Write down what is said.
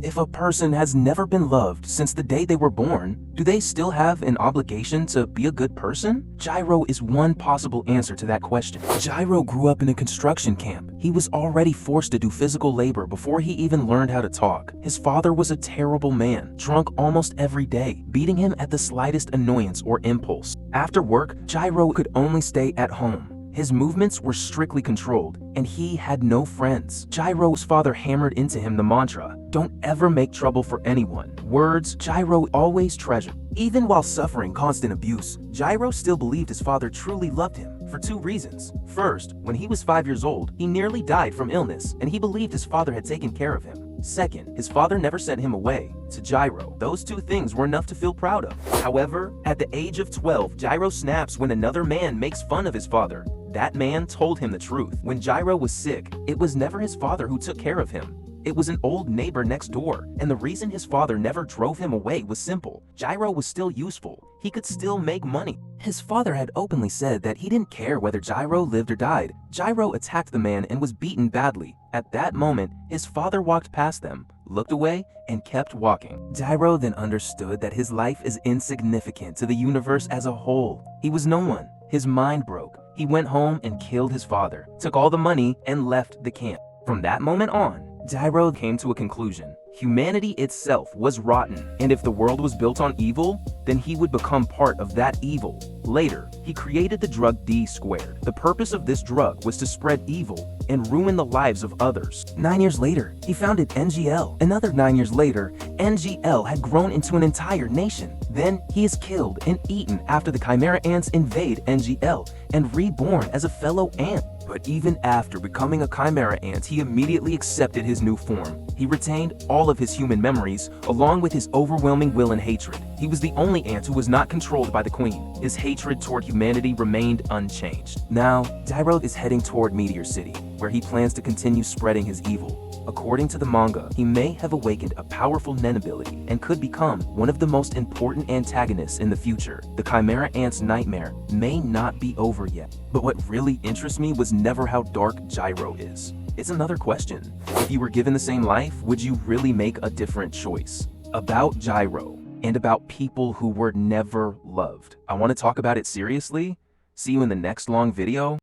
If a person has never been loved since the day they were born, do they still have an obligation to be a good person? Gyro is one possible answer to that question. Gyro grew up in a construction camp. He was already forced to do physical labor before he even learned how to talk. His father was a terrible man, drunk almost every day, beating him at the slightest annoyance or impulse. After work, Gyro could only stay at home. His movements were strictly controlled, and he had no friends. Gyro's father hammered into him the mantra, "Don't ever make trouble for anyone." Words Gyro always treasured. Even while suffering constant abuse, Gyro still believed his father truly loved him, for two reasons. First, when he was 5 years old, he nearly died from illness, and he believed his father had taken care of him. Second, his father never sent him away. To Gyro, those two things were enough to feel proud of. However, at the age of 12, Gyro snaps when another man makes fun of his father. That man told him the truth. When Gyro was sick, it was never his father who took care of him. It was an old neighbor next door, and the reason his father never drove him away was simple. Gyro was still useful. He could still make money. His father had openly said that he didn't care whether Gyro lived or died. Gyro attacked the man and was beaten badly. At that moment, his father walked past them, looked away, and kept walking. Gyro then understood that his life is insignificant to the universe as a whole. He was no one. His mind broke. He went home and killed his father, took all the money, and left the camp. From that moment on, Gyro came to a conclusion. Humanity itself was rotten, and if the world was built on evil, then he would become part of that evil. Later, he created the drug D-squared. The purpose of this drug was to spread evil and ruin the lives of others. 9 years later, he founded NGL. Another 9 years later, NGL had grown into an entire nation. Then he is killed and eaten after the Chimera ants invade NGL and reborn as a fellow ant. But even after becoming a Chimera ant, he immediately accepted his new form. He retained all of his human memories, along with his overwhelming will and hatred. He was the only ant who was not controlled by the queen. His hatred toward humanity remained unchanged. Now, Gyro is heading toward Meteor City, where he plans to continue spreading his evil. According to the manga, he may have awakened a powerful Nen ability and could become one of the most important antagonists in the future. The Chimera Ant's nightmare may not be over yet. But what really interests me was never how dark Gyro is. It's another question. If you were given the same life, would you really make a different choice? About Gyro, and about people who were never loved. I want to talk about it seriously. See you in the next long video.